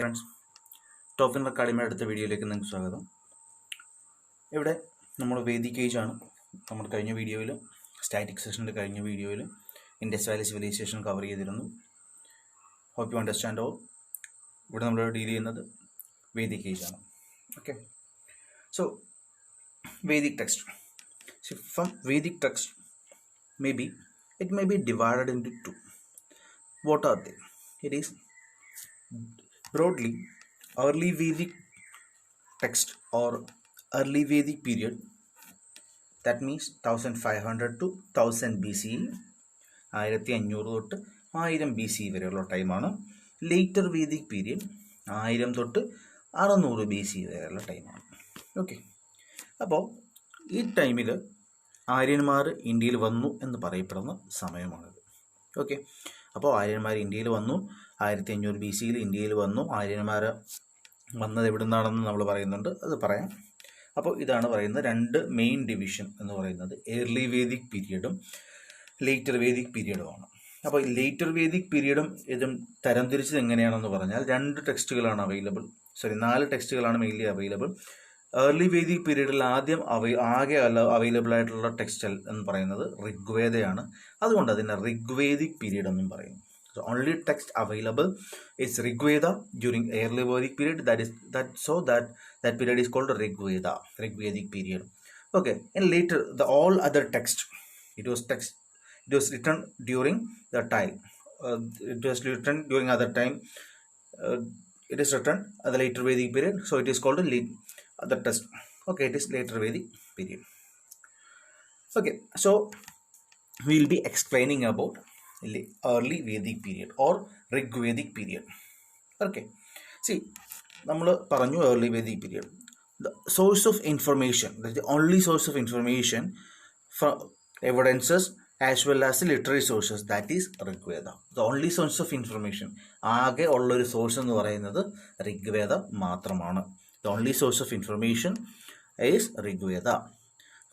Friends, top in അക്കാഡമിയുടെ അടുത്ത വീഡിയോയിലേക്ക് നിങ്ങൾക്ക് സ്വാഗതം. ഇവിടെ നമ്മൾ വേദിക് ഏജ് ആണ്. നമ്മൾ കഴിഞ്ഞ വീഡിയോയിൽ സ്റ്റാറ്റിക് സെഷൻ്റെ കഴിഞ്ഞ വീഡിയോയിൽ ഇൻഡസ് വാലി സിവിലൈസേഷൻ കവർ ചെയ്തിരുന്നു. Hope you understand all. ഇവിടെ നമ്മൾ ഡീൽ ചെയ്യുന്നത് വേദിക് ഏജ് ആണ്. Okay, so Vedic text. From Vedic text it may be divided into two. What are they? It is broadly early Vedic text or early Vedic period, that means 1500 to 1000 BCE, 1500 തൊട്ട് 1000 BCE വരെയുള്ള ടൈമാണ്. Later Vedic period 1000 തൊട്ട് 600 BCE വരെയുള്ള ടൈമാണ്. Okay, അപ്പോൾ ഈ ടൈമിൽ ആര്യന്മാർ ഇന്ത്യയിൽ വന്നു എന്ന് പറയപ്പെടുന്ന സമയമാണിത്. ഓക്കെ, അപ്പോൾ ആര്യന്മാർ ഇന്ത്യയിൽ വന്നു, 1500 BCE ഇന്ത്യയിൽ വന്നു. ആര്യന്മാർ വന്നത് എവിടെ നിന്നാണെന്ന് നമ്മൾ പറയുന്നുണ്ട്, അത് പറയാം. അപ്പോൾ ഇതാണ് പറയുന്നത് രണ്ട് മെയിൻ ഡിവിഷൻ എന്ന് പറയുന്നത് ഏർലി വേദിക് പീരിയഡും ലേറ്റർ വേദിക് പീരിയഡുമാണ്. അപ്പോൾ ലേറ്റർ വേദിക് പീരിയഡും ഇതും തരംതിരിച്ചത് എങ്ങനെയാണെന്ന് പറഞ്ഞാൽ 4 ടെക്സ്റ്റുകളാണ് മെയിൻലി അവൈലബിൾ. ഏർലി വേദിക് പീരീഡിൽ ആദ്യം ആകെ അവൈലബിൾ ആയിട്ടുള്ള ടെക്സ്റ്റ് എന്ന് പറയുന്നത് ഋഗ്വേദയാണ്. അതുകൊണ്ട് അതിനെ ഋഗ്വേദിക് പീരീഡ് എന്നും പറയും. So only text available is Rigveda during early Vedic period. That period is called Rigvedic period. Okay, and later all other text it was written during the time. It was written during other time. It is written at the later Vedic period, so it is called the text. Okay, it is later Vedic period. Okay, so we will be explaining about early Vedic period or Rigvedic period. Okay, see, നമ്മൾ പറഞ്ഞു early Vedic period. The source of information, that is the only source of information from evidences as well as literary sources, that is Rigveda. The only source of information, ആകെ ഉള്ളൊരു source എന്ന് പറയുന്നത് ഋഗ്വേദ മാത്രമാണ്. The only source of information is Rigveda.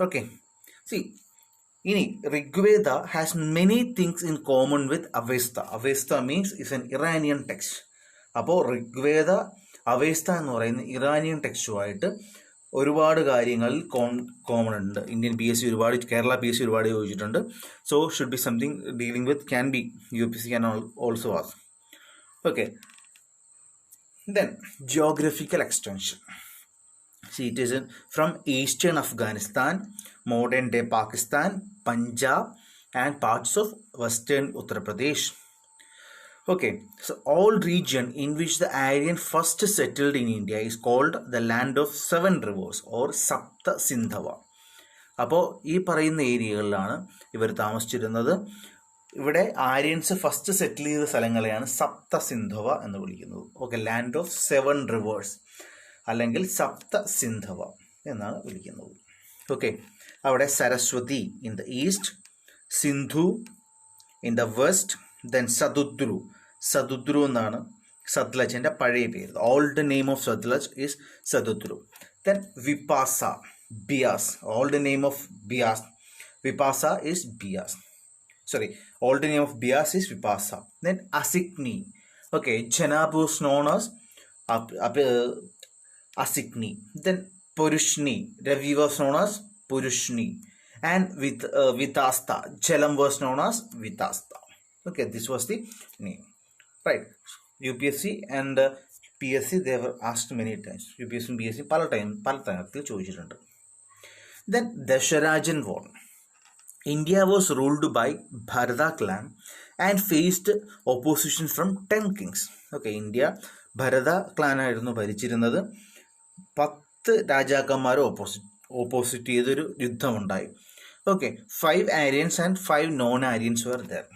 Okay, see, ഇനി Rigveda has many things in common with Avesta. Avesta means is an Iranian text. അപ്പോൾ Rigveda Avesta എന്ന് പറയുന്ന Iranian ടെക്സ്റ്റുമായിട്ട് ഒരുപാട് കാര്യങ്ങളിൽ കോമൺ ഉണ്ട്. ഇന്ത്യൻ PSC കേരള PSC ഒരുപാട് ചോദിച്ചിട്ടുണ്ട്. So should be something dealing with, can be UPSC can also ask. Okay, then geographical extension. See, it is from eastern Afghanistan, modern day Pakistan, Punjab and parts of western Uttar Pradesh. Okay, so all region in which the Aryan first settled in India is called the land of 7 rivers or Sapta Sindhava. അപ്പോൾ ഈ പറയുന്ന ഏരിയകളിലാണ് ഇവർ താമസിച്ചിരുന്നത്. ഇവിടെ Aryans first സെറ്റിൽ ചെയ്ത സ്ഥലങ്ങളെയാണ് സപ്ത സിന്ധവ എന്ന് വിളിക്കുന്നത്. Okay, land of 7 reverse അല്ലെങ്കിൽ സപ്ത സിന്ധവ എന്നാണ് വിളിക്കുന്നത്. ഓക്കെ, അവിടെ Saraswati in the east, Sindhu in the west, then Sadudru എന്നാണ് സത്ലജിന്റെ പഴയ പേര്. Old name of Sutlej is Sadudru. Then Vipasa, Beas. Old name of Vipasa is Beas. Old name of Bias is Vipasa. Then Asikni. Okay, Janab was known as Asikni. Then Purushni. Ravi was known as Purushni. And with Vitasta. Jalam was known as Vitasta. Okay, this was the name. Right. UPSC and PSC, they were asked many times. UPSC and PSC pala time ചോദിച്ചിട്ടുണ്ട്. Then Dasharajan War. India was ruled by Bharata clan and faced opposition from 10 kings. Okay, India Bharata clan ആയിരുന്നു ഭരിച്ചിരുന്നത്. 10 രാജാക്കന്മാരെ opposite ചെയ്തൊരു യുദ്ധമുണ്ടായി. Okay, 5 Aryans and 5 non-Aryans were there.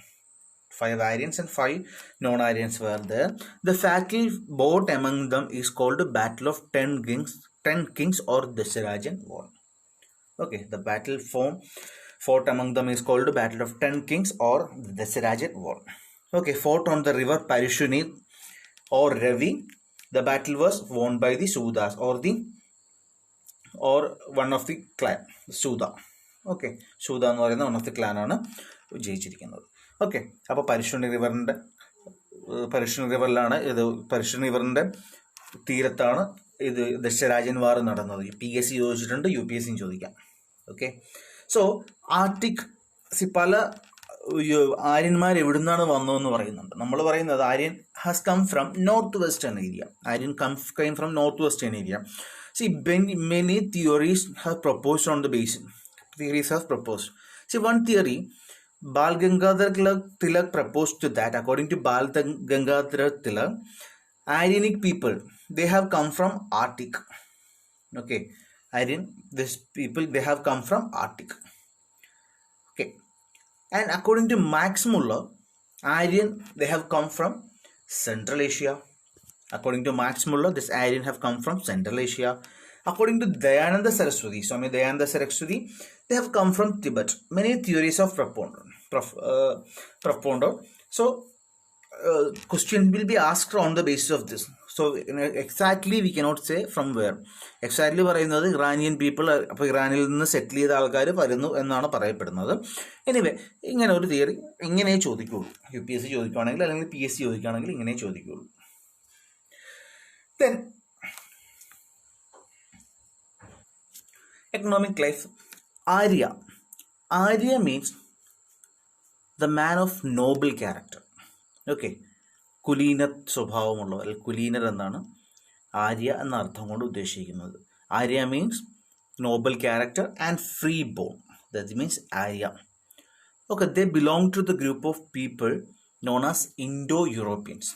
5 Aryans and 5 non-Aryans were there. The battle fought among them is called Battle of 10 Kings or Dasharajan War. Okay, the battle fought among them is called Battle of 10 Kings or the Dasharajan War. Okay, fought on the river Parishuni or Ravi. The battle was won by the Sudas or one of the clan, Suda. Okay, Suda എന്ന് പറയുന്ന one of the clan ആണ് ജയിച്ചിരിക്കുന്നത്. Okay, അപ്പോൾ പരിശുണി റിവറിൻ്റെ പർഷ്യൻ റിവറിലാണ്, ഇത് പർഷ്യൻ റിവറിൻ്റെ തീരത്താണ് ഇത് ദശരാജൻ വാർ നടന്നത്. PSC ചോദിച്ചിട്ടുണ്ട്, UPSC ചോദിക്കാം. ഓക്കെ, സോ ആർട്ടിക് പല ആര്യന്മാർ എവിടുന്നാണ് വന്നതെന്ന് പറയുന്നുണ്ട്. നമ്മൾ പറയുന്നത് Aryan has come from north western area. Aryan came from north western area. See, many theories have proposed on the basis. Theories have proposed. See, one theory, Bal Gangadhar Tilak proposed to that. According to Bal Gangadhar Tilak, Aryanic people, they have come from Arctic. Okay, these people, they have come from Arctic. Okay, and according to Max Muller, Aryan, they have come from Central Asia. According to Max Muller, this Aryan have come from Central Asia. According to Dayananda Saraswati, Swami Dayananda Saraswati, they have come from Tibet. Many theories of propounded. So, question will be asked on the basis of this. So, exactly we cannot say from where. Exactly പറയുന്നത് Iranian people, അപ്പോൾ ഇറാനിൽ നിന്ന് സെറ്റിൽ ചെയ്ത ആൾക്കാർ വരുന്നു എന്നാണ് പറയപ്പെടുന്നത്. Anyway, ഇങ്ങനെ ഒരു തിയറി ഇങ്ങനെ ചോദിക്കുകയുള്ളൂ. UPSC ചോദിക്കുകയാണെങ്കിൽ അല്ലെങ്കിൽ PSC ചോദിക്കുകയാണെങ്കിൽ ഇങ്ങനെ ചോദിക്കുകയുള്ളൂ. Then, economic life. Arya means the man of noble character. Okay, കുലീന സ്വഭാവമുള്ള അല്ലെങ്കിൽ കുലീനർ എന്നാണ് ആര്യ എന്ന അർത്ഥം കൊണ്ട് ഉദ്ദേശിക്കുന്നത്. Arya means noble character and free born. That means Arya. Okay, they belong to the group of people known as Indo-Europeans.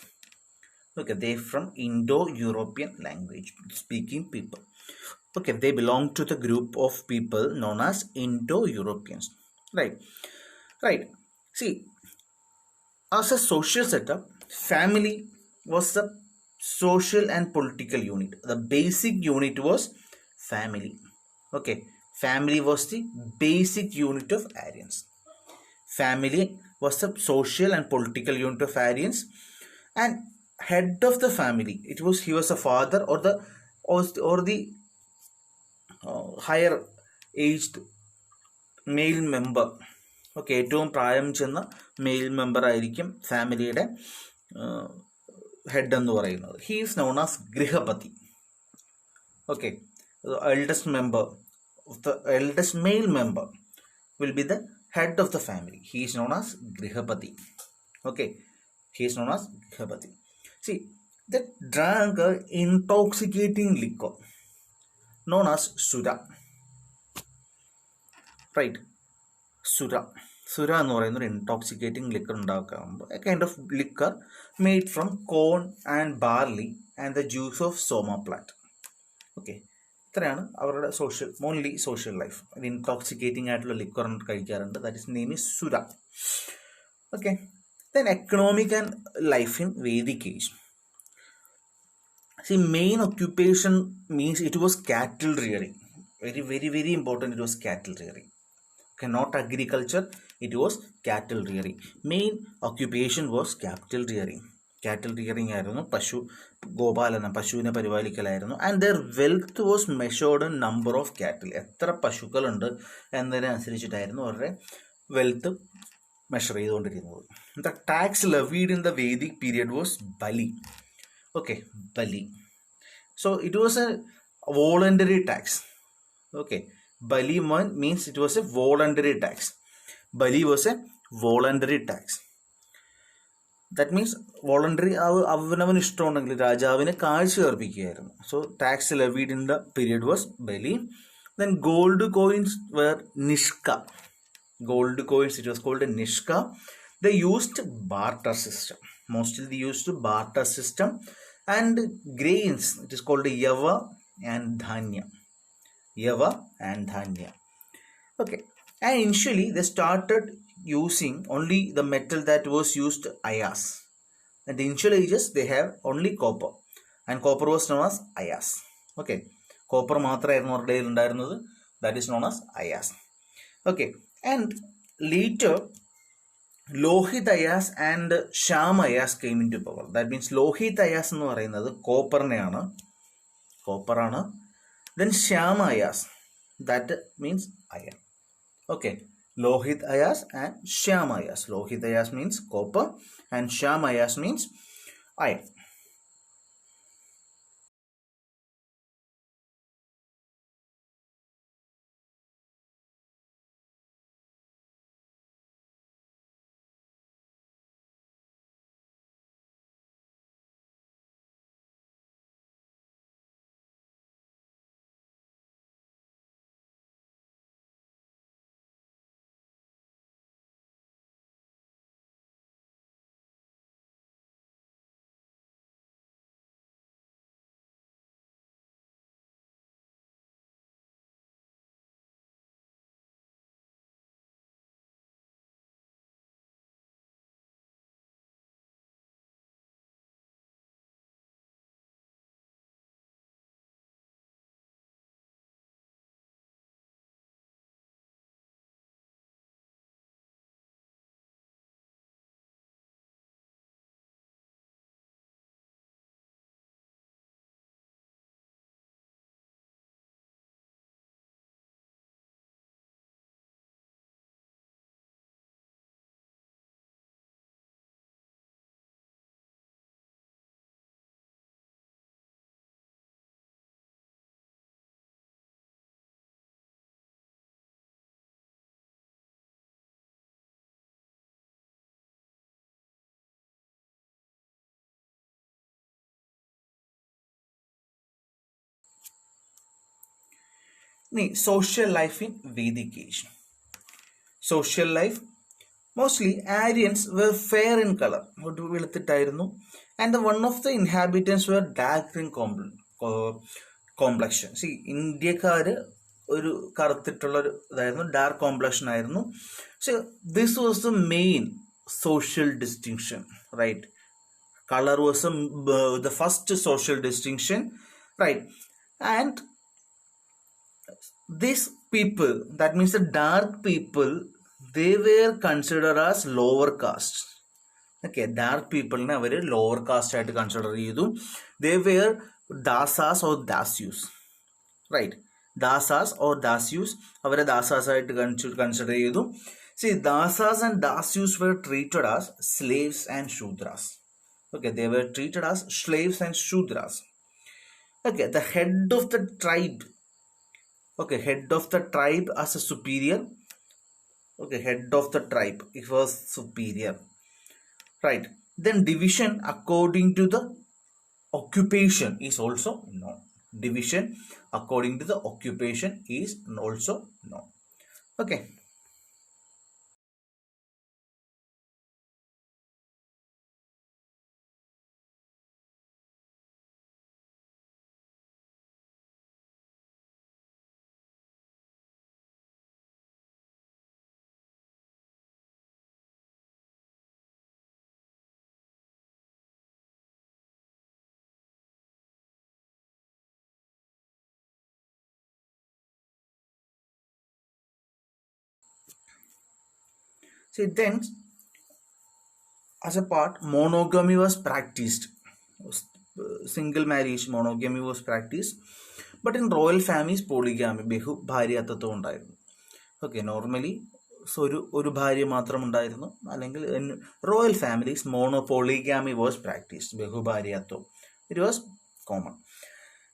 Okay, they from Indo-European language speaking people. Okay, they belong to the group of people known as Indo-Europeans. Right. See, as a social setup, family was the social and political unit. The basic unit was family. Okay, family was the basic unit of Aryans. Family was the social and political unit of Aryans, and head of the family, he was a father or the higher aged male member. Okay, ഏറ്റവും പ്രായം ചെന്ന mail member ആയിരിക്കും ഫാമിലിയുടെ head എന്ന് പറയുന്നത്. He is known as Grihapati. Okay, eldest male member will be the head of the family. He is known as Grihapati. Okay, he is known as Grihapati. See, they drank intoxicating liquor known as Sura. Right, Sura എന്ന് പറയുന്ന ഒരു intoxicating liquor ഉണ്ടാക്കുമ്പോൾ a kind of liquor made from corn and barley and the juice of soma plant. Okay, ഇത്രയാണ് അവരുടെ മോൺലി social life. ഒരു intoxicating ആയിട്ടുള്ള liquor കഴിക്കാറുണ്ട്. That is name is Sura. Okay, then economic and life in Vedic age. See, main occupation means it was cattle rearing. Very important, it was cattle rearing. Okay, not agriculture, it was cattle rearing. Main occupation was cattle rearing. ആയിരുന്നു. പശുവിനെ പരിപാലിക്കലായിരുന്നു. And their wealth was measured in number of cattle. എത്ര പശുക്കളുണ്ട് എന്നതിനനുസരിച്ചിട്ടായിരുന്നു അവരുടെ wealth measure ചെയ്തുകൊണ്ടിരുന്നത്. The tax levied in the Vedic period was Bali. Okay, Bali. So it was a voluntary tax. Okay, Bali means it was a voluntary tax. Bali was a voluntary tax. That means voluntary, അവനവന് ഇഷ്ടമുണ്ടെങ്കിൽ രാജാവിനെ കാഴ്ച അർപ്പിക്കുകയായിരുന്നു. So tax levied in the period was Bali. Then gold coins were Nishka. Gold coins, it was called a Nishka. They used barter system. Mostly they used barter system. And grains, it is called Yava and Dhanya. Okay, and initially they started using only the metal that was used, Ayas. In the initial ages they have only copper, and copper was known as Ayas. Okay, copper മാത്രമായിരുന്നു അവരുടെ കയ്യിൽ ഉണ്ടായിരുന്നത്. That is known as Ayas. Okay, and later Lohit Ayas and Sham Ayas came into power. That means Lohit Ayas എന്ന് പറയുന്നത് കോപ്പറാണ്. Then Sham Ayas, that means iron. Okay, Lohit ayas and Shyam ayas. Lohit ayas means copper and Shyam ayas means iron. Social life in Vedic age. Social life, mostly Aryans were fair in color, and one of the inhabitants were dark in complexion. See, ഇന്ത്യക്കാര് ഒരു കറുത്തിട്ടുള്ള ഒരു ഇതായിരുന്നു, dark complexion ആയിരുന്നു. So this was the main social distinction, right? Color was the first social distinction, right? And these people, that means the dark people, they were considered as lower caste. Okay, dark people ne avaru lower caste ആയിട്ട് consider ചെയ്തു. They were dasas or dasyus, right? Dasas or dasyus, അവരെ dasas ആയിട്ട് consider ചെയ്തു. See, dasas and dasyus were treated as slaves and shudras. Okay, they were treated as slaves and shudras. Okay, the head of the tribe, okay, head of the tribe as a superior. Okay, head of the tribe, it was superior, right? Then division according to the occupation is also known. Division according to the occupation is also known. Okay. See, then as a part, monogamy was practiced. Single marriage, monogamy was practiced. But in royal families, polygamy, ബഹു ഭാര്യാത്വം ഉണ്ടായിരുന്നു. Okay, normally ഒരു ഭാര്യ മാത്രം ഉണ്ടായിരുന്നു. അല്ലെങ്കിൽ royal families monopolygamy was practised, ബഹുഭാര്യാത്വം, it was common.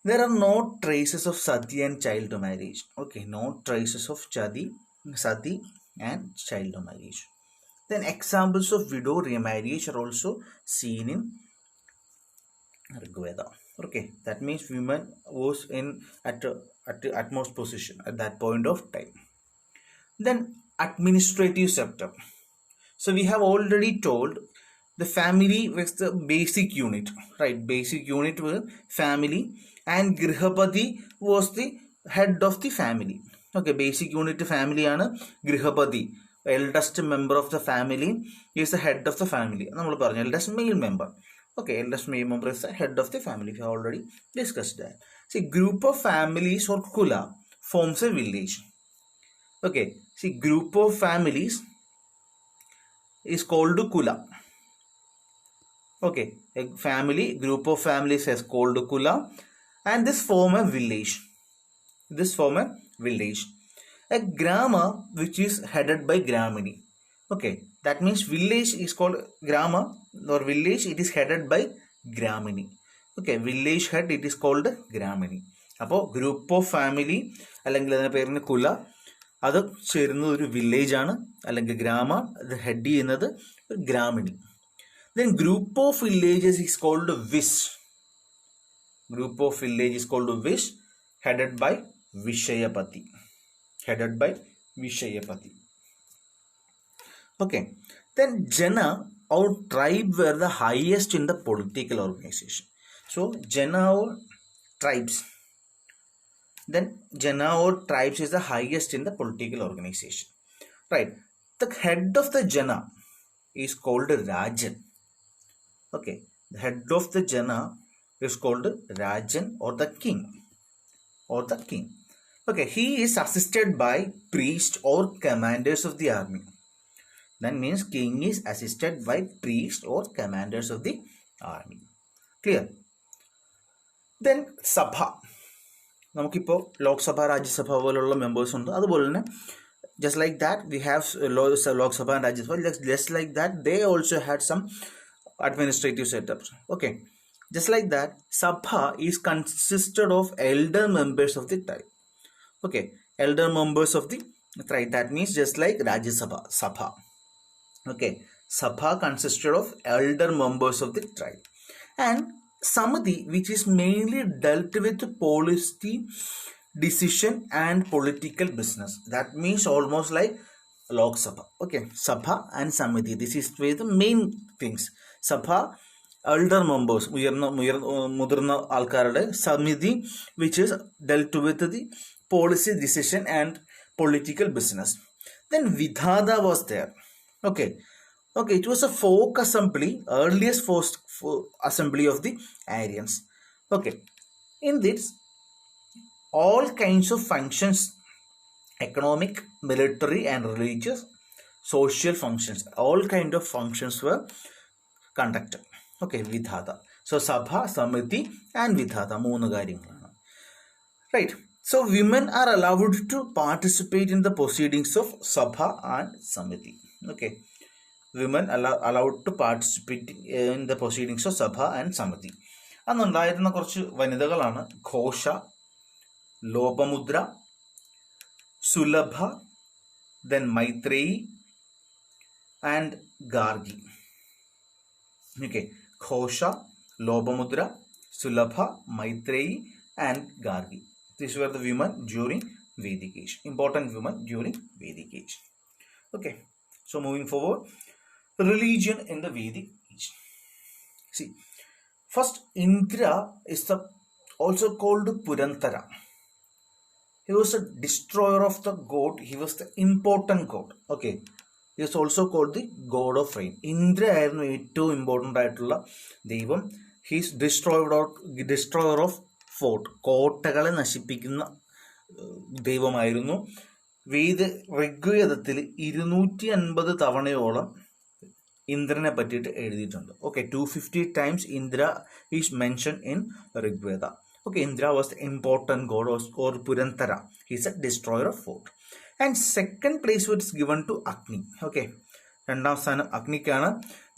There are no traces of sati and child marriage. Okay, no traces of sati and child marriage. Then examples of widow remarriage are also seen in Rigveda. Okay, that means women was in at the utmost position at that point of time. Then administrative sector. So we have already told the family was the basic unit, right? Basic unit was family, and Grihapati was the head of the family. Okay, basic unit family ആണ് Grihapati. Eldest member of the family is the head of the family. നമ്മൾ പറഞ്ഞു eldest male member. Okay, eldest male member is the head of the family. We have already discussed that. See, group of families or kula forms a village. Okay, see, group of families is called kula. Okay, a family, group of families is called kula, and this form a village. This form a village. a grama which is headed by Gramini. Okay, that means village is called grama or village, it is headed by Gramini. Okay, village head, it is called Gramini. അപ്പോൾ group of family അല്ലെങ്കിൽ അതിൻ്റെ പേരിന് കുല, അത് ചേരുന്നത് ഒരു village ആണ് അല്ലെങ്കിൽ ഗ്രാമ, അത് ഹെഡ് ചെയ്യുന്നത് ഗ്രാമിണി. Then group of villages is called Vish. Group of village is called Vish, headed by Vishayapati. Headed by Vishayapati. Okay. Then Jana or tribe were the highest in the political organization. So Jana or tribes. Then Jana or tribes is the highest in the political organization. Right. The head of the Jana is called Rajan. Okay. The head of the Jana is called Rajan or the king. Or the king. Okay. He is assisted by priests or commanders of the army. That means king is assisted by priests or commanders of the army. Clear? Then Sabha. നമുക്കിപ്പോൾ ലോക്സഭ രാജ്യസഭ പോലുള്ള members ഉണ്ട്. അതുപോലെ തന്നെ just like that we have Lok Sabha and Rajya Sabha. Just like that they also had some administrative setups. Okay, just like that Sabha is consisted of elder members of the tribe. Okay, elder members of the tribe. That means just like Rajya Sabha, Sabha. Okay, Sabha consisted of elder members of the tribe. And Samadhi, which is mainly dealt with policy, decision and political business. That means almost like Lok Sabha. Okay, Sabha and Samadhi. This is where the main things. Sabha, elder members, മുതിർന്ന ആൾക്കാരുടെ. Samadhi, which is dealt with the policy, decision and political business. Then Vidhada was there. Okay. Okay, it was a folk assembly, earliest assembly of the Aryans. Okay, in this, all kinds of functions, economic, military and religious, social functions, all kind of functions were conducted. Okay, Vidhata. So, Sabha, Samiti and Vidhata, മൂന്ന് കാര്യങ്ങളാണ്. Right. So, women are allowed to participate in the proceedings of Sabha and Samiti. Okay. Women allowed to participate in the proceedings of Sabha and Samiti. അന്നുണ്ടായിരുന്ന കുറച്ച് വനിതകളാണ് ഘോഷ, ലോപമുദ്ര, സുലഭ, then Maitreyi and Gargi. Okay, ഘോഷ, Lopamudra, Sulabha, Maitreyi and Gargi. These were the women during Vedic age. Important women during Vedic age. Okay, so moving forward. Religion in the Vedic age. See, first Indra is also called Purantara. He was a destroyer of the god. He was the important god. Okay, he is also called the god of rain. Indra ആയിരുന്നു ഏറ്റവും important ആയിട്ടുള്ള ദൈവം. He is destroyer of fort. കോട്ടകളെ നശിപ്പിക്കുന്ന ദൈവമായിരുന്നു. ഋഗ്വേദത്തിൽ 250 തവണയോളം ഇന്ദ്രനെ പറ്റിയിട്ട് എഴുതിയിട്ടുണ്ട്. Okay, 250 times Indra is mentioned in Rigveda. Okay, Indra was the important god or Purantara. He is a destroyer of fort. And second place was given to Agni. Okay, രണ്ടാം സ്ഥാനം അഗ്നിക്കാണ്.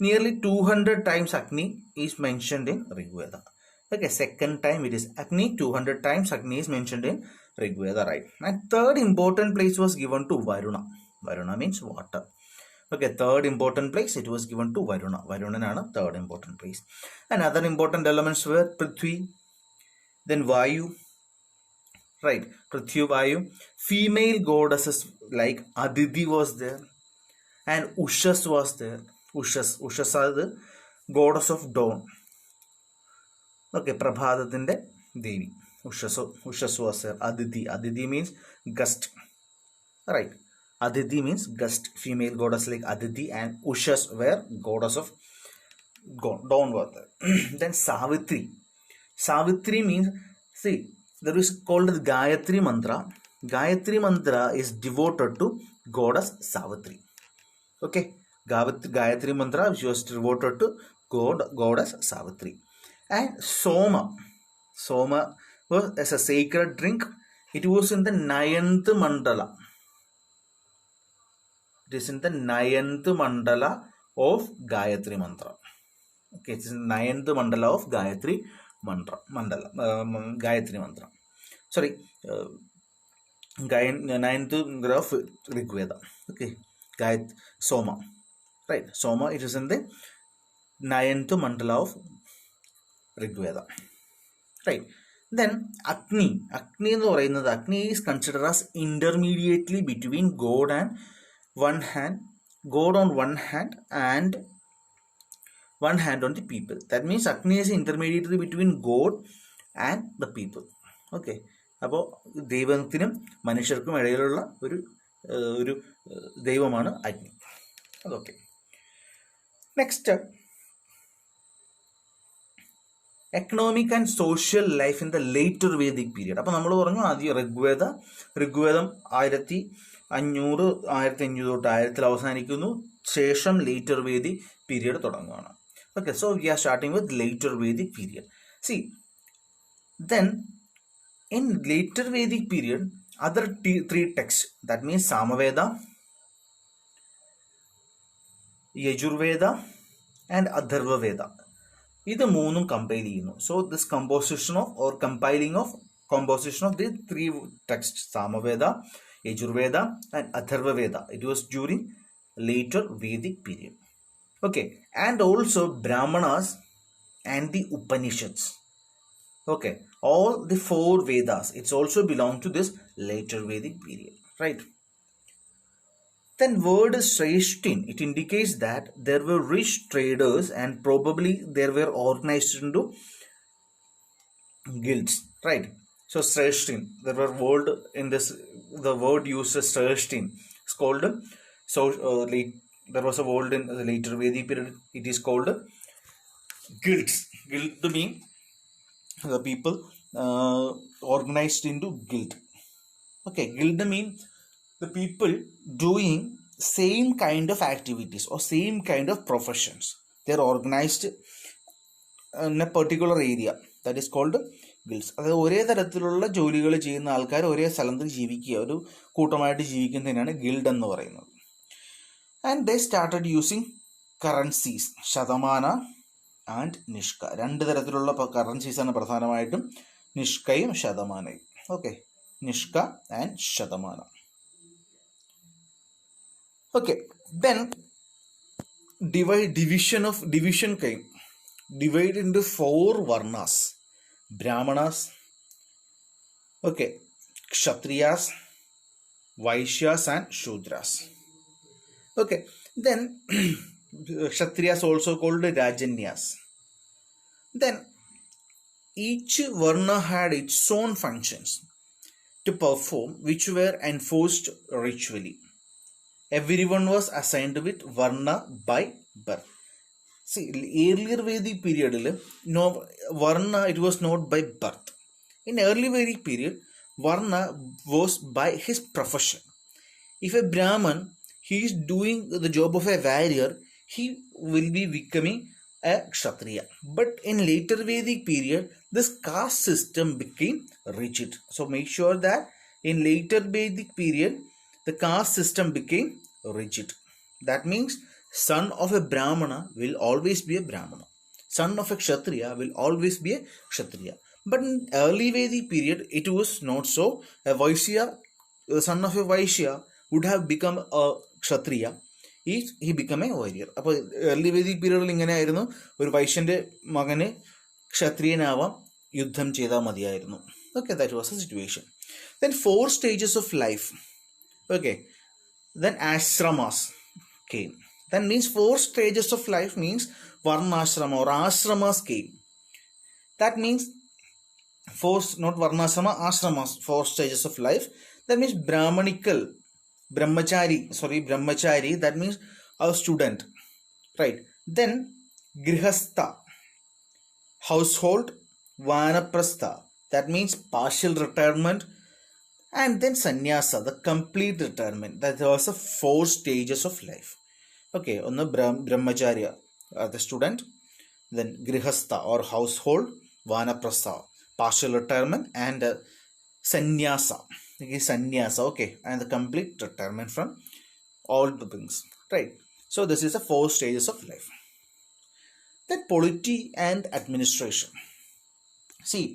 Nearly 200 times Agni is mentioned in Rigveda. Okay, second time it is Agni. 200 times Agni is mentioned in Rigveda, right? And third important place was given to Varuna. Varuna means water. Okay, third important place it was given to Varuna. Varunanana third important place. And other important elements were Prithvi, then Vayu, right? Prithvi, Vayu. Female goddesses like Aditi was there, and Ushas was there. Ushas are the goddess of dawn. Okay, Prabhadathinte Devi. Ushas was there. Aditi means gust, right? Aditi means gust. Female goddess like Aditi and Ushas were goddess of dawn water. Then Savitri. Savitri means, see, there is called the Gayatri mantra. Gayatri mantra is devoted to goddess Savitri. Okay, Gayatri mantra which was devoted to goddess Savitri. And Soma. Soma was as a sacred drink. It was in the 9th mandala. It is in the 9th mandala of Gayatri Mantra. Okay, it is in the 9th mandala of Gayatri Gayatri Mantra. Sorry, 9th of Rig Veda. Okay, Soma. Right, Soma, it is in the 9th mandala of Rig Veda. Right. Then Agni എന്ന് പറയുന്നത്, Agni is considered as intermediately between God on one hand and one hand on the people. That means Agni is intermediary between God and the people. Okay. അപ്പോൾ ദൈവത്തിനും മനുഷ്യർക്കും ഇടയിലുള്ള ഒരു ദൈവമാണ് അഗ്നി. അതൊക്കെ. Next, economic and social life in the later Vedic period. അപ്പോൾ നമ്മൾ പറഞ്ഞു ആദ്യം ഋഗ്വേദം 1500 തൊട്ട് 1000 അവസാനിക്കുന്നു. ശേഷം ലേറ്റർ വേദിക് പീരിയഡ് തുടങ്ങുകയാണ്. Okay, so we R starting with later Vedic period. C, then in later Vedic period, other three texts, that means Samaveda, Yajurveda and Atharva Veda, ഇത് മൂന്നും കമ്പൈൽ ചെയ്യുന്നു. So this composition of the three texts, Samaveda, Yajurveda and Atharva Veda, it was during later Vedic period. Okay, and also Brahmanas and the Upanishads. Okay, all the 4 Vedas, it's also belong to this later Vedic period, right? Then word is Shreshtin. It indicates that there were rich traders and probably they were organized into guilds, right? So Shreshtin, there were word in this, the word used as Shreshtin. It's called, so there was a word in the later Vedic period. It is called guilds. Guild mean the people organized into guild. Okay, guild means the people doing same kind of activities or same kind of professions. They are organized in a particular area, that is called guilds. അതായത് ഒരേ തരത്തിലുള്ള ജോലികൾ ചെയ്യുന്ന ആൾക്കാർ ഒരേ സ്ഥലത്ത് ജീവിക്കുക, ഒരു കൂട്ടമായിട്ട് ജീവിക്കുന്നതിനാണ് ഗിൽഡ് എന്ന് പറയുന്നത്. And they started using currencies, Shatamana and Nishka. 2 തരത്തിലുള്ള കറൻസീസാണ് പ്രധാനമായിട്ടും, നിഷ്കയും ശതമാനയും. Okay, Nishka and Shatamana. Okay, then division came. Divided into 4 varnas: Brahmanas, okay, Kshatriyas, Vaishyas and Shudras. Okay, then Kshatriyas also called Rajanyas. Then each varna had its own functions to perform, which were enforced ritually. Everyone was assigned with varna by birth. See, earlier Vedic period, no varna, it was not by birth. In early Vedic period, varna was by his profession. If a Brahman, he is doing the job of a warrior, he will be becoming a Kshatriya. But in later Vedic period, this caste system became rigid. So make sure that in later Vedic period, the caste system became rigid. That means son of a Brahmana will always be a Brahmana. Son of a Kshatriya will always be a Kshatriya. But in early Vedic period, it was not so. A Vaishya, the son of a Vaishya would have become a Kshatriya. He became a warrior. അപ്പോൾ early Vedic പീരീഡിൽ ഇങ്ങനെ ആയിരുന്നു, ഒരു വൈശ്യന്റെ മകന് ക്ഷത്രിയനാവാം, യുദ്ധം ചെയ്താൽ മതിയായിരുന്നു. Okay, that was A situation. Then 4 stages of life. Okay, then ashramas came. That means 4 stages of life means varnashrama or ashramas came. That means 4, not varnashrama, ashramas, 4 stages of life. That means brahmachari, that means a student, right? Then grihastha, household, vanaprastha, that means partial retirement, and then sannyasa, the complete retirement. That was the 4 stages of life. Okay, on the brahmacharya, the student, then grihastha or household, vanaprastha, partial retirement, and sannyasa. Okay, and the complete retirement from all the things, right? So this is the 4 stages of life. Then polity and administration. See,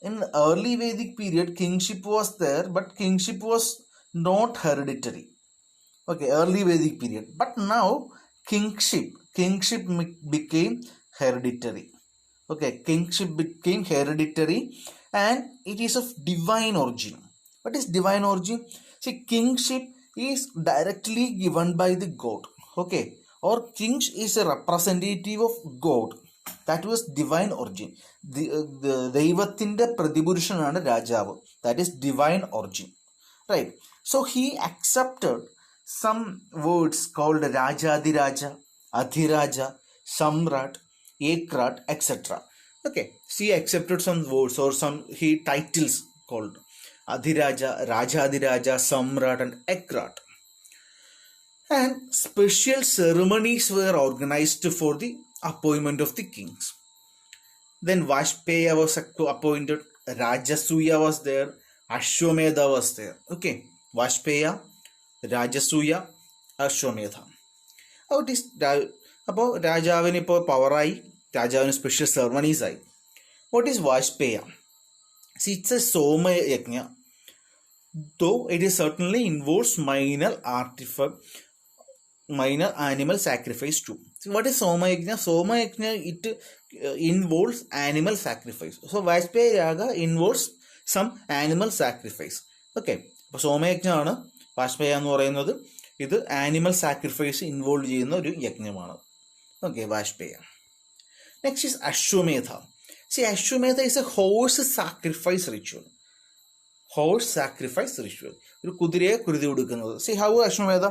in the early Vedic period, kingship was there, but kingship was not hereditary. Okay, early Vedic period. But now kingship became hereditary. Okay, kingship became hereditary and it is of divine origin. What is divine origin? See, kingship is directly given by the god. Okay, or king is a representative of God. That was divine origin. ദൈവത്തിൻ്റെ പ്രതിപുരുഷനാണ് രാജാവ്. That is divine origin. Right. So he accepted some words called Rajadiraja, Adhiraja, Samrat, Ekrat, etc. Okay. He accepted some words or some titles called Adhiraja, Rajadiraja, Samrat and Ekrat. And special ceremonies were organized for the appointment of the kings. Then Vajpaya was appointed, Rajasuya was there, Ashwamedha was there. Okay, Vajpaya, Rajasuya, Ashwamedha. അപ്പോൾ രാജാവിന് ഇപ്പോൾ പവറായി, രാജാവിന് special ceremonies ആയി. What is Vajapeya? See, it's a Soma Yajna, though it is certainly involves minor animal sacrifice too. So what is Soma Yajna? Soma Yajna, it involves animal sacrifice. So Vajpaya Yaga involves some animal sacrifice. Okay, അപ്പോൾ സോമയജ്ഞമാണ് വാജ്പേയ എന്ന് പറയുന്നത്. ഇത് animal sacrifice involve ചെയ്യുന്ന ഒരു യജ്ഞമാണ്. Okay, Vajapeya. Next is Ashwamedha. See, Ashwamedha is a horse sacrifice ritual. Horse sacrifice ritual. ഒരു കുതിരയെ കുരുതി കൊടുക്കുന്നത്. See how Ashwamedha,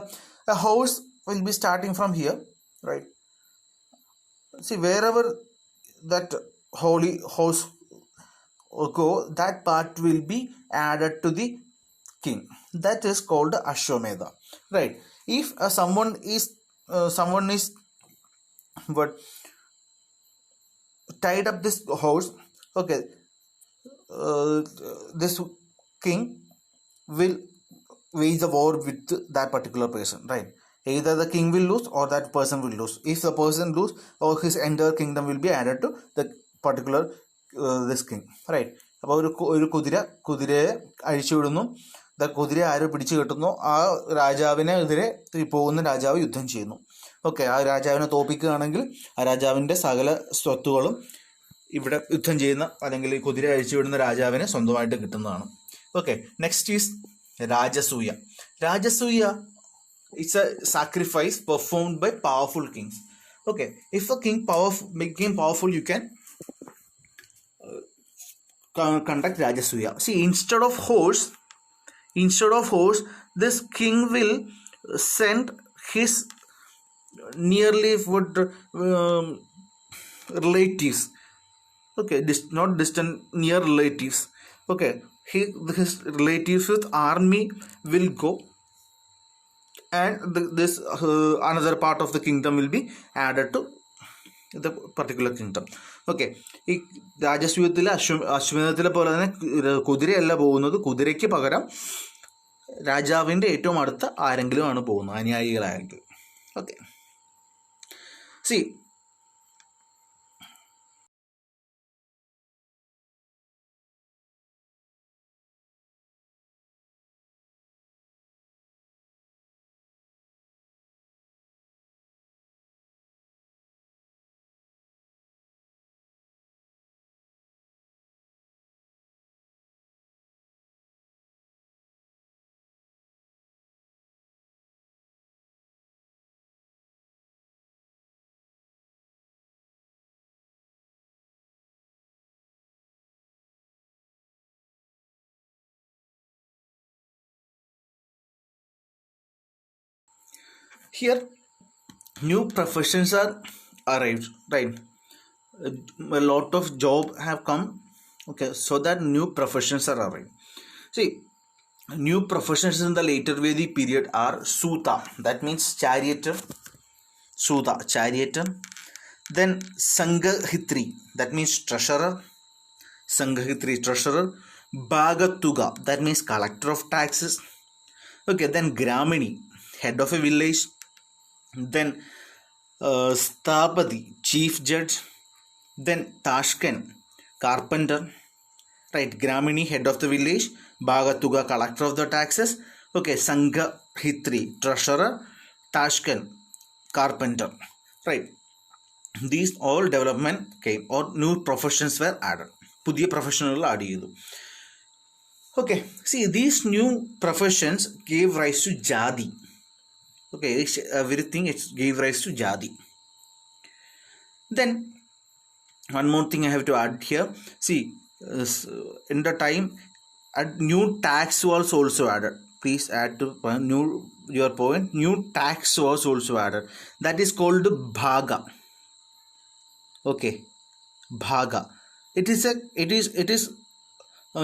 a horse will be starting from here, right? See, wherever that holy horse go, that part will be added to the king. That is called Ashwamedha, right? If someone is what tied up this horse, okay, this king will wage a war with that particular person, right? Either the king will lose or that person will lose. If the person lose, or his entire kingdom will be added to the particular this king, right? അപ്പോൾ ഒരു കുതിരയെ അഴിച്ചുവിടുന്നു. കുതിരയെ ആര് പിടിച്ചു കെട്ടുന്നു, ആ രാജാവിനെതിരെ പോകുന്ന രാജാവ് യുദ്ധം ചെയ്യുന്നു. ഓക്കെ, ആ രാജാവിനെ തോപ്പിക്കുകയാണെങ്കിൽ ആ രാജാവിൻ്റെ സകല സ്വത്തുകളും ഇവിടെ യുദ്ധം ചെയ്യുന്ന അല്ലെങ്കിൽ കുതിര അഴിച്ചുവിടുന്ന രാജാവിനെ സ്വന്തമായിട്ട് കിട്ടുന്നതാണ്. Okay, next is Rajasuya. Rajasuya it's a sacrifice performed by powerful kings. Okay, if a king became powerful, you can conduct Rajasuya. See, instead of horse, this king will send his nearly relatives. Okay, not distant, near relatives. Okay, his relatives with army will go, and this another part of the kingdom will be added to the particular kingdom. Okay, ഈ രാജസൂയത്തിലെ അശ്വമേധത്തിലെ പോലെ തന്നെ കുതിരയല്ല പോകുന്നത്. കുതിരയ്ക്ക് പകരം രാജാവിൻ്റെ ഏറ്റവും അടുത്ത ആരെങ്കിലും ആണ് പോകുന്നത്, അനുയായികളായിട്ട്. Okay, see, here new professions are arrived, right? A lot of job have come. Okay, so that new professions are arrived. See, new professions in the later Vedic period are Suta, that means charioteer. Suta, charioteer. Then Sanghahitri, that means treasurer. Sanghahitri, treasurer. Bhagatuga, that means collector of taxes. Okay, then Gramini, head of a village. Then Sthapati, chief judge. Then Tashken, carpenter. Right, Gramini, head of the village. Bhagatuga, collector of the taxes. Okay, Sangha Hitri, treasurer. Tashken, carpenter. Right, these all development came or new professions were added. പുതിയ പ്രൊഫഷനുകൾ add ചെയ്തു. Okay, see, these new professions gave rise to Jadi. Okay, everything it gave rise to Jadi. Then one more thing I have to add here. See, in the time, a new tax was also added. Please add to your point. New tax was also added. That is called Bhaga. Okay, Bhaga. It is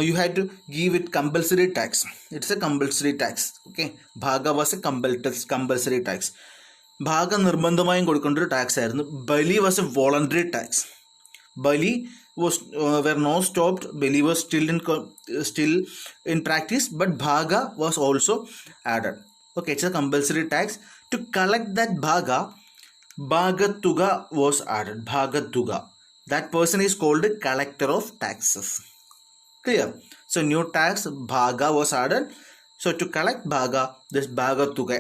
you had to give it compulsory tax. It's a compulsory tax. Okay, Bhaga was a compulsory tax. Bhaga നിർബന്ധമായും കൊടുക്കേണ്ട ഒരു tax ആയിരുന്നു. Bali was a voluntary tax. Bali was were not stopped. Bali was still in practice, but Bhaga was also added. Okay, it's a compulsory tax. To collect that Bhaga, Bhagatuga was added. Bhagatuga. That person is called collector of taxes. Clear? So new tax Bhaga was added. So to collect Bhaga, this Bhagatuga,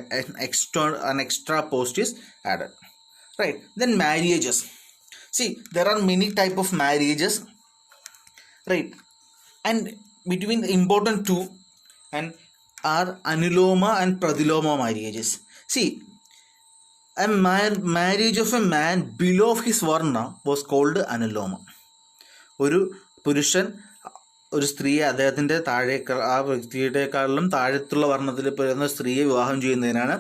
an extra post is added. Right. Then marriages. See, there are many type of marriages. Right. And between the important two and are Anuloma and Pradiloma marriages. See, a marriage of a man below his varna was called Anuloma. ഒരു പുരുഷൻ ഒരു സ്ത്രീയെ അദ്ദേഹത്തിൻ്റെ ആ വ്യക്തിയുടെക്കാളിലും താഴത്തുള്ള വർണ്ണത്തിൽ പെടുന്ന സ്ത്രീയെ വിവാഹം ചെയ്യുന്നതിനാണ്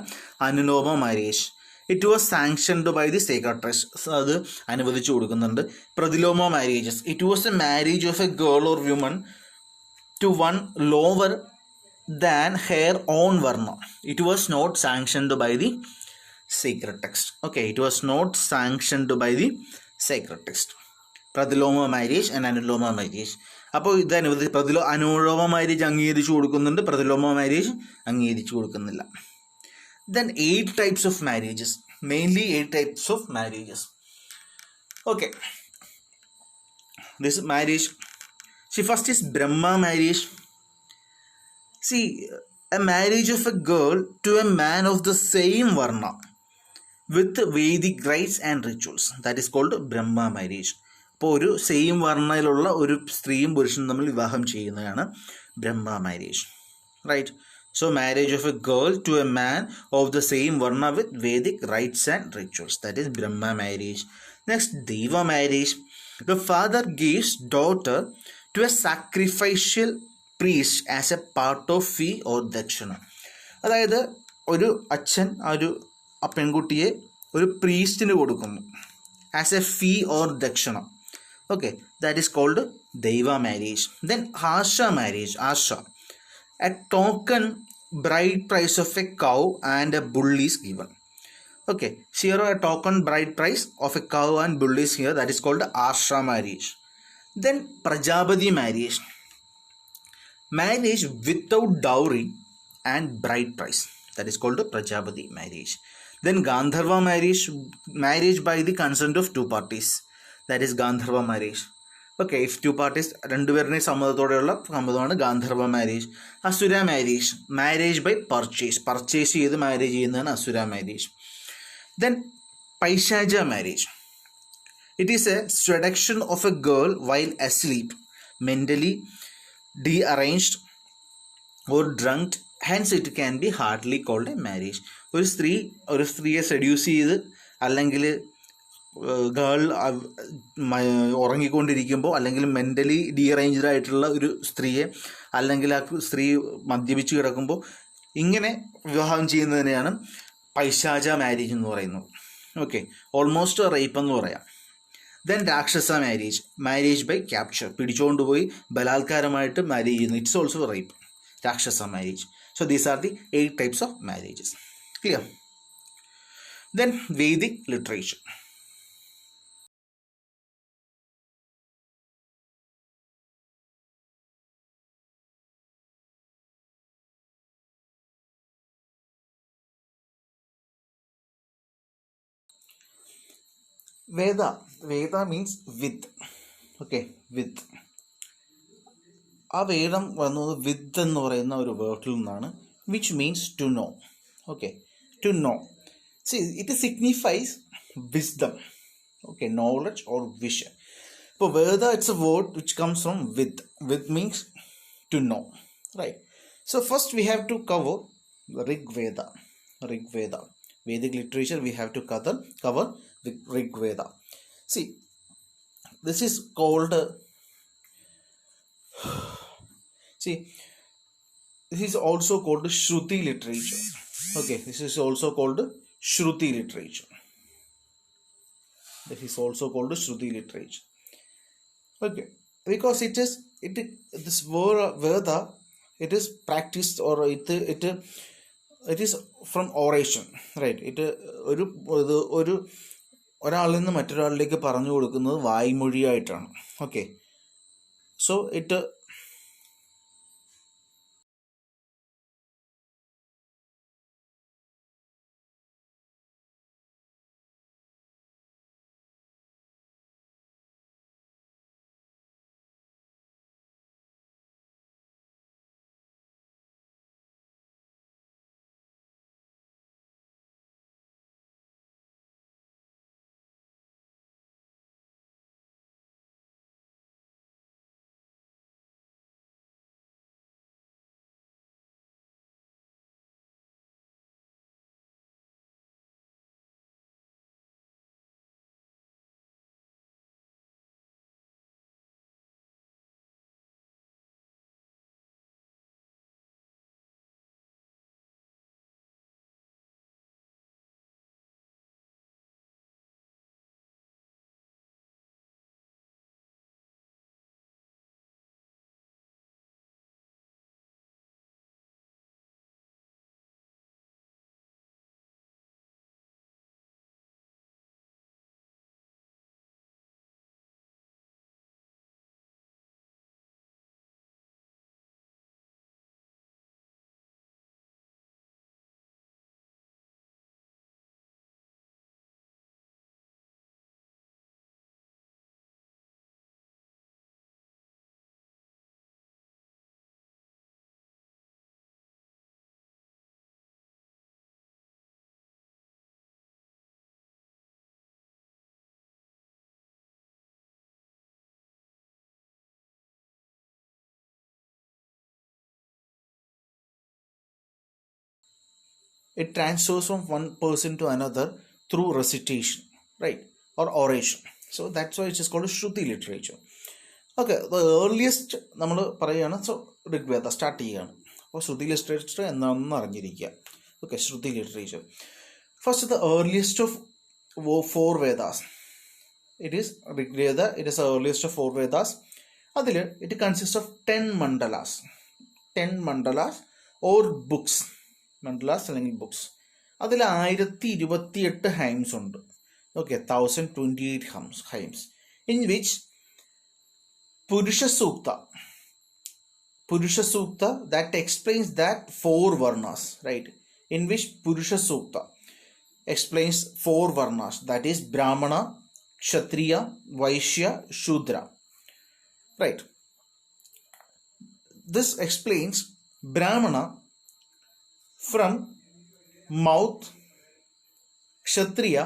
Anuloma marriage. It was sanctioned by the secretaries. അത് അനുവദിച്ചു കൊടുക്കുന്നുണ്ട്. Pratiloma marriages. It was a marriage of a girl or woman to one lower than her own varna. It was not sanctioned by the sacred text. Okay, it was not sanctioned by the sacred text. Pradiloma marriage and Anuloma marriage. അപ്പോൾ ഇത് അനുലോമ marriage അംഗീകരിച്ചു കൊടുക്കുന്നുണ്ട്, പ്രതിലോമ marriage അംഗീകരിച്ചു കൊടുക്കുന്നില്ല. Then 8 types of marriages, mainly 8 types of marriages. Okay, this marriage, see, first is Brahma marriage. See, a marriage of a girl to a man of the same varna with Vedic rites and rituals. That is called Brahma marriage. അപ്പോൾ ഒരു same വർണ്ണയിലുള്ള ഒരു സ്ത്രീയും പുരുഷനും തമ്മിൽ വിവാഹം ചെയ്യുന്നതാണ് Brahma marriage. Right. So marriage of a girl to a man of the same varna with Vedic rites and rituals. That is Brahma marriage. Next Daiva marriage. The father gives daughter to a sacrificial priest as a part of fee or dakshina. അതായത് ഒരു അച്ഛൻ ആ പെൺകുട്ടിയെ ഒരു പ്രീസ്റ്റിന് കൊടുക്കുന്നു as a fee or dakshina. Okay, that is called Daiva marriage. Then Arsha marriage. Arsha, A token bride price of a cow and a bull is given. Okay, here a token bride price of a cow and bull is here. That is called Asha marriage. Then Prajapati marriage. Marriage without dowry and bride price. That is called Prajapati marriage. Then Gandharva marriage. Marriage by the consent of 2 parties. That is Gandharva marriage. Okay, if 2 parties രണ്ടുപേരുടെ സമ്മതത്തോടെയുള്ള സമ്മതമാണ് Gandharva marriage. Asura marriage. Marriage by purchase ചെയ്ത് marriage ചെയ്യുന്നതാണ് Asura marriage. Then Paishacha marriage. It is a seduction of a girl while asleep, mentally deranged or drunked. Hence it can be hardly called a marriage. ഒരു സ്ത്രീയെ seduce ചെയ്ത് അല്ലെങ്കിൽ girl ഉറങ്ങിക്കൊണ്ടിരിക്കുമ്പോൾ അല്ലെങ്കിൽ mentally ഡീഅറേഞ്ച്ഡ് ആയിട്ടുള്ള ഒരു സ്ത്രീയെ അല്ലെങ്കിൽ ആ സ്ത്രീ മദ്യപിച്ച് കിടക്കുമ്പോൾ ഇങ്ങനെ വിവാഹം ചെയ്യുന്നതിനെയാണ് പൈശാച മാരേജ് എന്ന് പറയുന്നത്. ഓക്കെ, ഓൾമോസ്റ്റ് റേപ്പ് എന്ന് പറയാം. Then Rakshasa marriage. Marriage by capture. പിടിച്ചുകൊണ്ടുപോയി ബലാത്കാരമായിട്ട് മാരേജ് ചെയ്യുന്നു. It's also rape. Rakshasa marriage. So these are the 8 types of marriages. Clear? Then Vedic literature. Veda means with. Okay, with. ആ വേദം വന്നത് വിത്ത് എന്ന് പറയുന്ന ഒരു വേർഡിൽ നിന്നാണ്, which means to know. Okay, to know. See it signifies wisdom. Okay, knowledge or vision. ഇപ്പോൾ Veda it's a word which comes from vid. Vid means to know, right? So first we have to cover Rig Veda. Vedic literature we have to cover Rig Veda. See, this is called this is also called Shruti literature. Okay, this is also called Shruti literature. Okay, because this Veda, it is practiced, or it is from oration, right? ഒരാളിൽ നിന്ന് മറ്റൊരാളിലേക്ക് പറഞ്ഞു കൊടുക്കുന്നത് വായ്മൊഴിയായിട്ടാണ്. Okay, so it transfers from one person to another through recitation, right, or oration. So that's why it is called Shruti literature. Okay, the earliest നമ്മൾ പറയുകയാണ്, so Rigveda start ചെയ്യുകയാണ്. അപ്പോൾ ശ്രുതി ലിറ്ററേച്ചർ എന്താണെന്ന് അറിഞ്ഞിരിക്കുക. Okay, Shruti literature. First the earliest of 4 Vedas. It is Rigveda. It is the earliest of 4 Vedas. അതിൽ it consists of 10 mandalas or books. മണ്ഡലാസ് അല്ലെങ്കിൽ books. അതിൽ 1028 hymns ഉണ്ട്. ഓക്കെ, 1028 ഹൈംസ് ഇൻ വിച്ച് പുരുഷ സൂക്ത that explains that 4 varnas, right? In which Purusha Sukta explains 4 varnas, that is Brahmana, Kshatriya, Vaishya, Shudra, right? This explains Brahmana from mouth, Kshatriya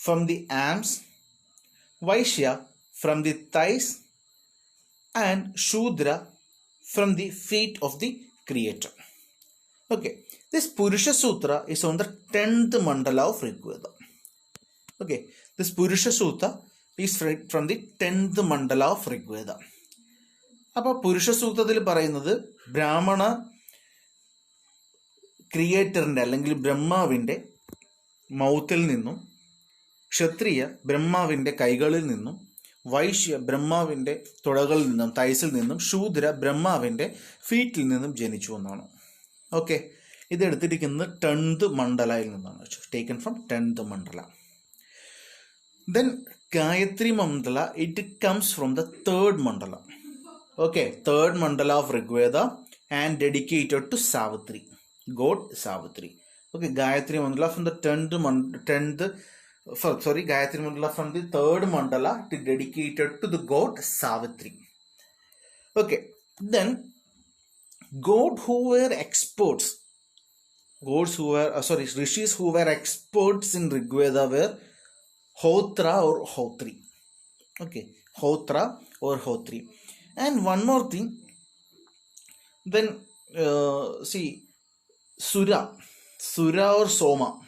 from the arms, Vaishya from the thighs, and Shudra from the feet of the creator. Okay, this Purusha Sutra is on the 10th mandala of Rigveda. Okay, this Purusha Sutra is from the 10th mandala of Rigveda. അപ്പോൾ പുരുഷ സൂക്തത്തിൽ പറയുന്നത് ബ്രാഹ്മണ ക്രിയേറ്ററിൻ്റെ അല്ലെങ്കിൽ ബ്രഹ്മാവിൻ്റെ മൗത്തിൽ നിന്നും, ക്ഷത്രിയ ബ്രഹ്മാവിൻ്റെ കൈകളിൽ നിന്നും, വൈശ്യ ബ്രഹ്മാവിൻ്റെ തുടകളിൽ നിന്നും, തൈസിൽ നിന്നും, ശൂദ്ര ബ്രഹ്മാവിൻ്റെ ഫീറ്റിൽ നിന്നും ജനിച്ചു എന്നാണ്. ഓക്കെ, ഇത് എടുത്തിരിക്കുന്നത് 10th മണ്ഡലയിൽ നിന്നാണ്, taken from 10th Mandala. Then Gayathri Mandala, it comes from the 3rd Mandala. Okay, 3rd mandala of Rigveda and dedicated to Savitri, god Savitri. Okay, Gayatri mandala from the 10th Gayatri Mandala from the third mandala dedicated to the god Savitri. Okay, then God who were experts, rishis who were experts in Rigveda were Hotra or Hotri. Okay, Hotra or Hotri. And one more thing, then see, Sura or Soma.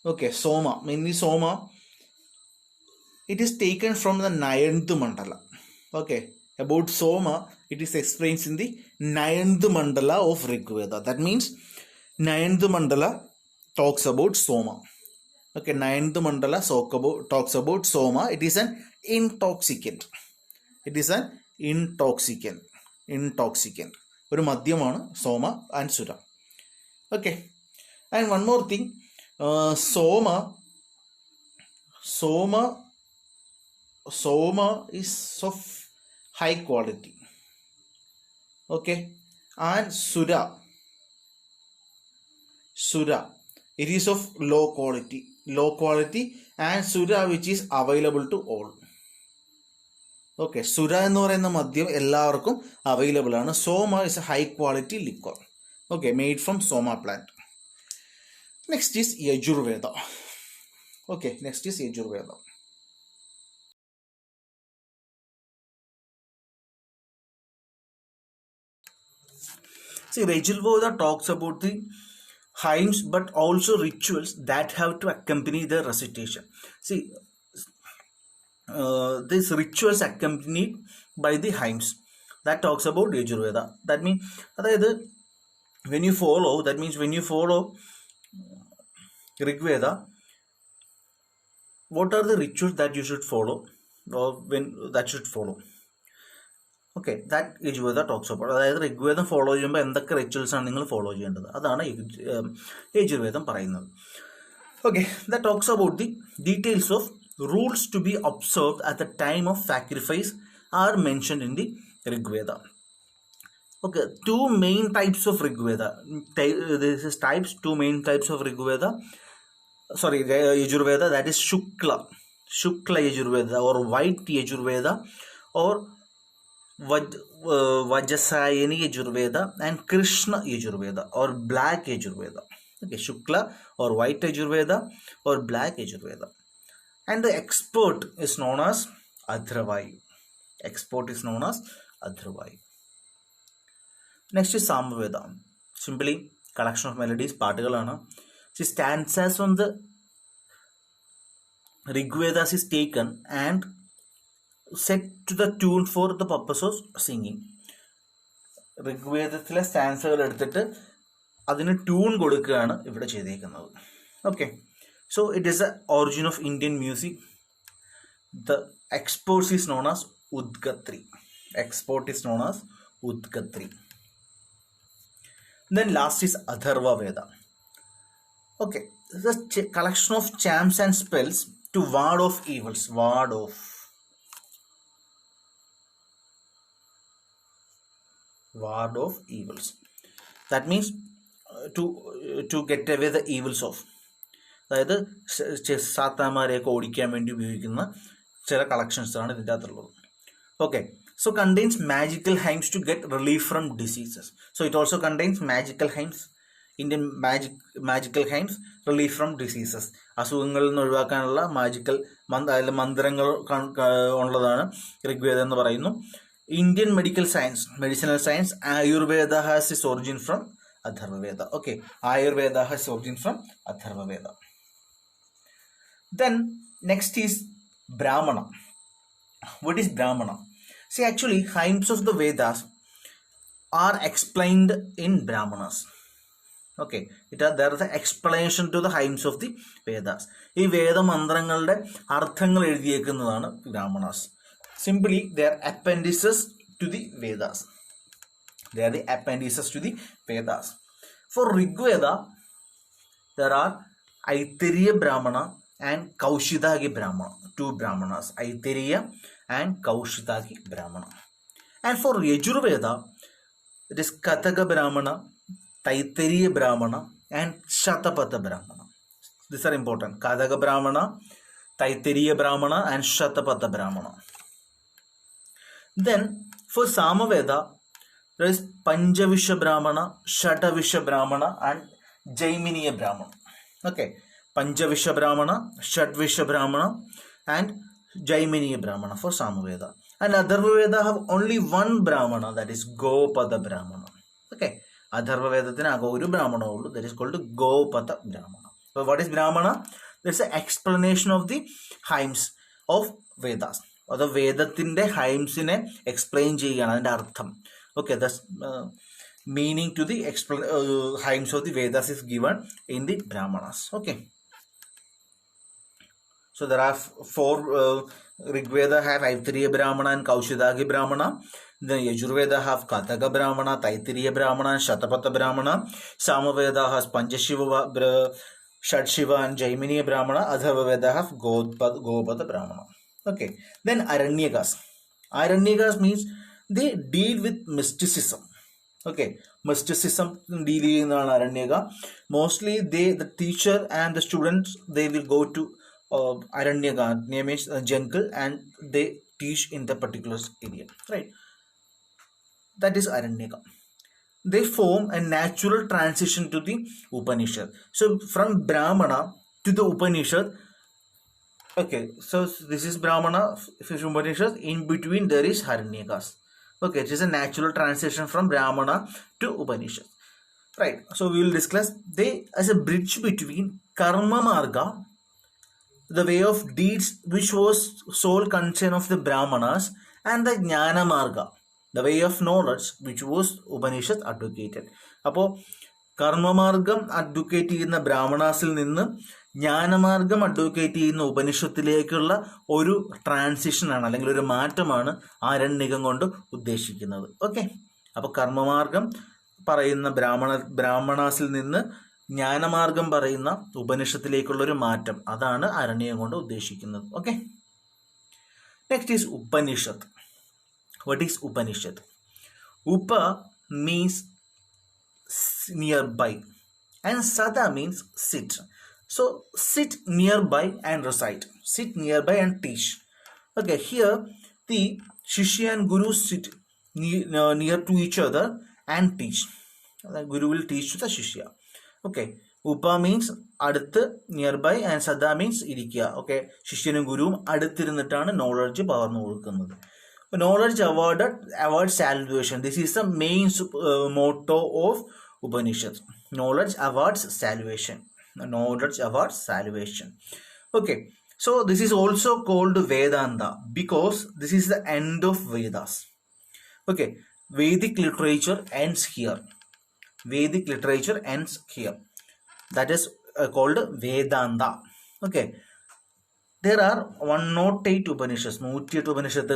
Okay, Soma, mainly Soma. It is taken from the 9th mandala. Okay, about Soma, it is explained in the 9th mandala of Rigveda. That means 9th mandala talks about Soma. Okay, 9th mandala talks about Soma. It is an intoxicant. ഒരു മദ്യമാണ് സോമ and സുര. Okay, and one more thing, Soma is of high quality. Okay, and Sura, it is of low quality, and Sura which is available to all. Okay, Sura എന്ന് പറയുന്ന മദ്യം എല്ലാവർക്കും available ആണ്. സോമ is a high quality liquor. Okay, made from Soma plant. Next is Yajurveda. Okay, next is Yajurveda. See, Yajurveda talks about the hymns but also rituals that have to accompany the recitation. See, these rituals accompanied by the hymns, that talks about Yajurveda. That means when you follow Rigveda, what are the rituals that you should follow, or that should follow? Okay, that Yajurveda talks about. അതായത് ഋഗ്വേദം follow ചെയ്യുമ്പോൾ എന്തൊക്കെ rituals ആണ് നിങ്ങൾ follow ചെയ്യേണ്ടത്, അതാണ് യജുർവേദം പറയുന്നത്. Okay, that talks about the details of rules to be observed at the time of sacrifice are mentioned in the Rigveda. Okay, two main types of Rigveda. Two main types of Rigveda. Yajurveda, that is Shukla Yajurveda or white Yajurveda, or Vajrasayani Yajurveda, and Krishna Yajurveda or black Yajurveda. Okay, Shukla or white Yajurveda or black Yajurveda. And the expert is known as Adhravayu. Next is Samaveda. Simply collection of melodies, പാട്ടുകളാണ്. Stanzas from the Rigvedas is taken and set to the tune for the purpose of singing. ഋഗ്വേദത്തിലെ സ്റ്റാൻസകൾ എടുത്തിട്ട് അതിന് tune കൊടുക്കുകയാണ് ഇവിടെ ചെയ്തേക്കുന്നത്. Okay, so it is the origin of Indian music. The export is known as Udgatri. Then last is Atharva Veda. Okay, the collection of charms and spells to ward off evils. That means to get away the evils of. അതായത് സാത്താന്മാരെയൊക്കെ ഓടിക്കാൻ വേണ്ടി ഉപയോഗിക്കുന്ന ചില collections ആണ് ഇതിൻ്റെ അകത്തുള്ളത്. Okay, so contains magical hymns to get relief from diseases. So it also contains magical hymns, Indian magical hymns, relief from diseases. അസുഖങ്ങളിൽ നിന്ന് ഒഴിവാക്കാനുള്ള മന്ത്രങ്ങൾ ഉള്ളതാണ് ഋഗ്വേദം എന്ന് പറയുന്നു. Indian medicinal science, Ayurveda has its origin from Atharva Veda. Okay, Ayurveda has origin from Atharva Veda. Then next is Brahmana. What is Brahmana? See, actually hymns of the Vedas are explained in Brahmanas. Okay, there is an explanation to the hymns of the Vedas. ഈ വേദമന്ത്രങ്ങളുടെ അർത്ഥങ്ങൾ എഴുതിയേക്കുന്നതാണ് Brahmanas. Simply, they are appendices to the Vedas. For Rigveda, there are Aitariya Brahmana and Kaushidagi Brahmana. Two Brahmanas, Aitariya and Kaushidagi Brahmana. And for Yajurveda, it is Kataka Brahmana, Taittiriya Brahmana and Shatapatha Brahmana. These are important. Kadaka Brahmana, Taittiriya Brahmana, and Shatapatha Brahmana. Then for Samaveda, there is Panchavisha Brahmana, Shatavisha Brahmana, and Jaiminiya Brahmana. Okay, Panchavisha Brahmana, Shatvisha Brahmana, and Jaiminiya Brahmana for Samaveda. And Atharva Veda have only one Brahmana, that is Gopada Brahmana. Okay, Atharva Veda Oru Brahmana, that is called Gopada Brahmana. So what is Brahmana? There is an explanation of the hymns of Vedas. Or the Vedatinde hymns in a explain and artham. Okay, that's meaning to the hymns of the Vedas is given in the Brahmanas. Okay. So there are four. Rigveda have Taittiriya Brahmana and Kaushidagi Brahmana. Then Yajurveda have Kataka Brahmana, Taittiriya Brahmana, Shatapatha Brahmana. Samaveda has Panchashiva, Shatshiva, and Jaiminiya Brahmana. Atharva Veda have Gopada Brahmana. Okay. Then Aranyakas. Aranyakas means they deal with mysticism. Okay. Mysticism dealing in Aranyaka. Mostly the teacher and the students, they will go to Aranyaka, name is jungle, and they teach in the particular area, right? That is Aranyaka. They form a natural transition to the Upanishad. So from Brahmana to the Upanishad, okay, so this is Brahmana, Upanishad, in between there is Aranyakas. Okay, it is a natural transition from Brahmana to Upanishad, right? So we will discuss they as a bridge between Karma Marga, the way of deeds which was sole concern of the Brahmanas, and the Jnana Marga, the way of knowledge which was Upanishad advocated. Appo Karma Margam advocate ചെയ്യുന്ന ബ്രാഹ്മണാസിൽ നിന്ന് ജ്ഞാനമാർഗം advocate ചെയ്യുന്ന ഉപനിഷത്തിലേക്കുള്ള ഒരു ട്രാൻസിഷനാണ് അല്ലെങ്കിൽ ഒരു മാറ്റമാണ് ആരണ്യകം കൊണ്ട് ഉദ്ദേശിക്കുന്നത്. Okay, അപ്പോൾ കർമ്മമാർഗം പറയുന്ന ബ്രാഹ്മണാസിൽ നിന്ന് ജ്ഞാനമാർഗം പറയുന്ന ഉപനിഷത്തിലേക്കുള്ള ഒരു മാറ്റം, അതാണ് അരണ്യം കൊണ്ട് ഉദ്ദേശിക്കുന്നത്. Okay, next is Upanishad. What is Upanishad? Upa means nearby and Sada means sit. So sit nearby and recite. Sit nearby and teach. Okay, here the Shishya and Guru sit near to each other and teach. The Guru will teach to the Shishya. Okay, Upa means അടുത്ത് nearby and Sada means ഇരിക്കുക. Okay, ശിഷ്യനും ഗുരുവും അടുത്തിരുന്നിട്ടാണ് knowledge പകർന്നു കൊടുക്കുന്നത്. Knowledge awards salvation. This is the main motto of Upanishad. Knowledge awards salvation. Knowledge awards salvation. Okay, so this is also called Vedanta because this is the end of Vedas. Okay, Vedic literature ends here. Vedic literature ends here. That is called Vedanta. Okay. There are 108 Upanishads, 108 Upanishads,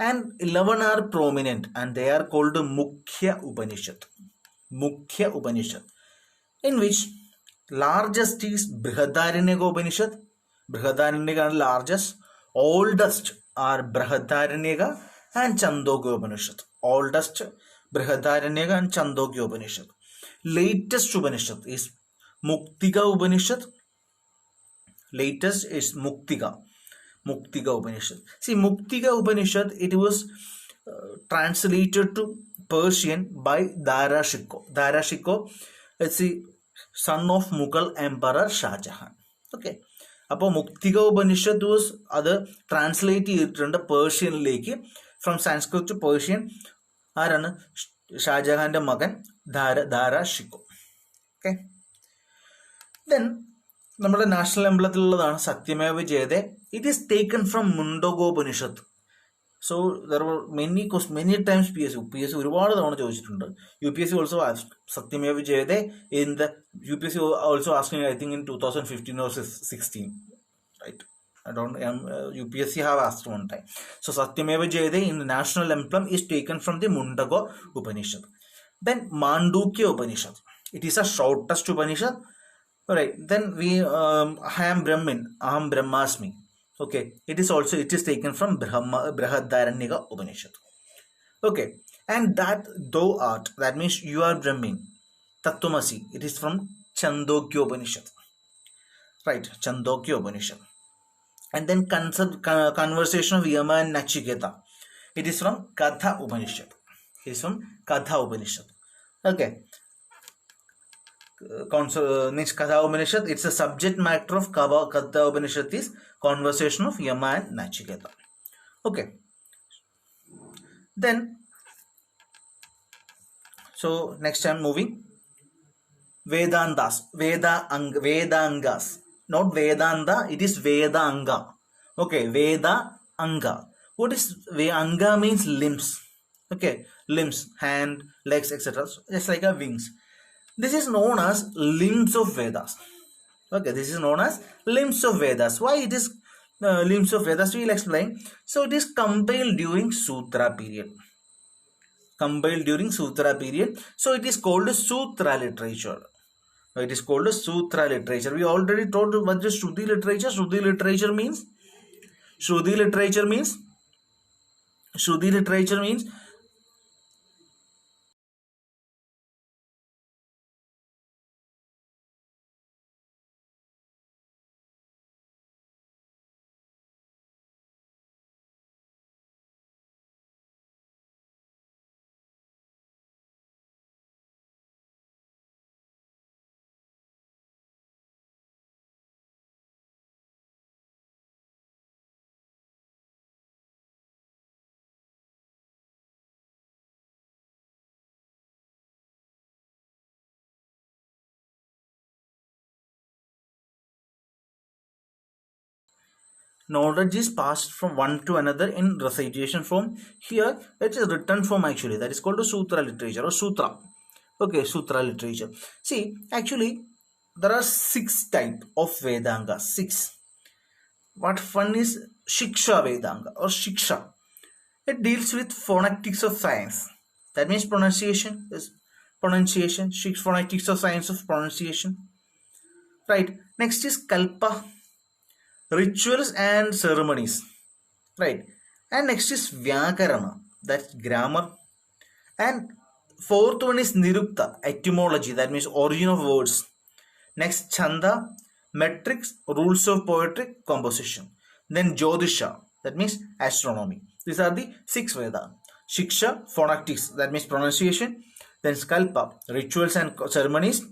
and 11 are prominent, and they are called Mukhya Upanishad. Mukhya Upanishad, in which largest is Brihadaranyaka Upanishad. Brihadaranyaka is largest. Oldest are Brihadaranyaka and Chandogya Upanishad. Oldest Brihadaranyaka and Chandogya Upanishad. Latest Upanishad is Muktika Upanishad. Latest is Muktika Upanishad. See, Muktika Upanishad, it was translated to Persian by Dara Shikoh. Dara Shikoh is the son of Mughal Emperor Shah Jahan. Okay, അപ്പോൾ മുക്തിക ഉപനിഷത്ത് was അത് translate ചെയ്തിട്ടുണ്ട് പേർഷ്യനിലേക്ക്, from Sanskrit to Persian. ആരാണ്? ഷാജഹാന്റെ മകൻ Dara Shikoh. Okay, then നമ്മുടെ national എംബ്ലത്തിലുള്ളതാണ് Satyameva Jayate. It is taken from Mundakopanishad. So there were many times PSC ഒരുപാട് തവണ ചോദിച്ചിട്ടുണ്ട്. UPSC also Satyameva Jayate in the UPSC also asking I think in 2015 or 16, right? I don't UPSC have asked one time. So Satyameva Jayade in the national emblem is taken from the Mundaka Upanishad. Then Mandukya Upanishad. It is a shortest Upanishad. Alright. Then we I am Brahmin, Aham Brahmasmi. Okay. It is taken from Brihadaranyaka Upanishad. Okay. And that thou art, that means you are Brahmin. Tattvamasi. It is from Chandogya Upanishad. right? Chandogya Upanishad. And then conversation of Yama and Nachiketa. It is from Katha Upanishad. It is from Katha Upanishad. Okay. Next Katha Upanishad, it's a subject matter of Katha Upanishad is conversation of Yama and Nachiketa. Okay. Then, so next I'm moving. Vedantas, Vedangas, not Vedanta, it is Vedanga. Okay, Veda Anga. What is Anga means limbs. Okay, limbs, hand, legs, etc. Just like a wings. This is known as limbs of Vedas. Okay, this is known as limbs of Vedas. Why it is limbs of Vedas? We will explain. So it is compiled during Sutra period. Compiled during Sutra period. So it is called Sutra literature. It is called Sutra literature. We already told what is Shruti literature. Shruti literature means knowledge is passed from one to another in recitation form. Here it is written form actually. That is called a Sutra literature or Sutra. Okay, Sutra literature. See, actually there are 6 types of Vedanga. 6. What fun is Shiksha Vedanga or Shiksha? It deals with phonetics of science. That means pronunciation is pronunciation. Phonetics of science of pronunciation. Right. Next is Kalpa, rituals and ceremonies. Right. And next is Vyakarana, that's grammar. And fourth one is Nirukta, etymology, that means origin of words. Next, Chanda, metrics, rules of poetry, composition. Then Jyotisha, that means astronomy. These are the 6 Veda. Shiksha, phonetics, that means pronunciation. Then Skalpa, rituals and ceremonies.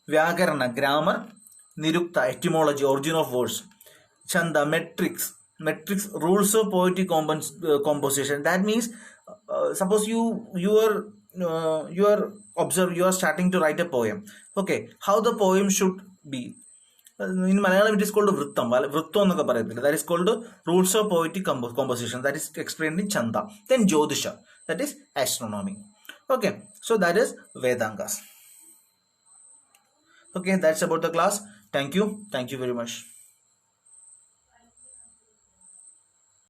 Vyakarana, grammar. Nirukta, etymology, origin of words. Chanda, metrics, rules of poetic composition. That means, suppose you are starting to write a poem. Okay, how the poem should be. In Malayalam, it is called Vrittam. That is called rules of poetic composition. That is explained in Chanda. Then Jyotisha, that is astronomy. Okay, so that is Vedangas. Okay, that's about the class. Thank you very much.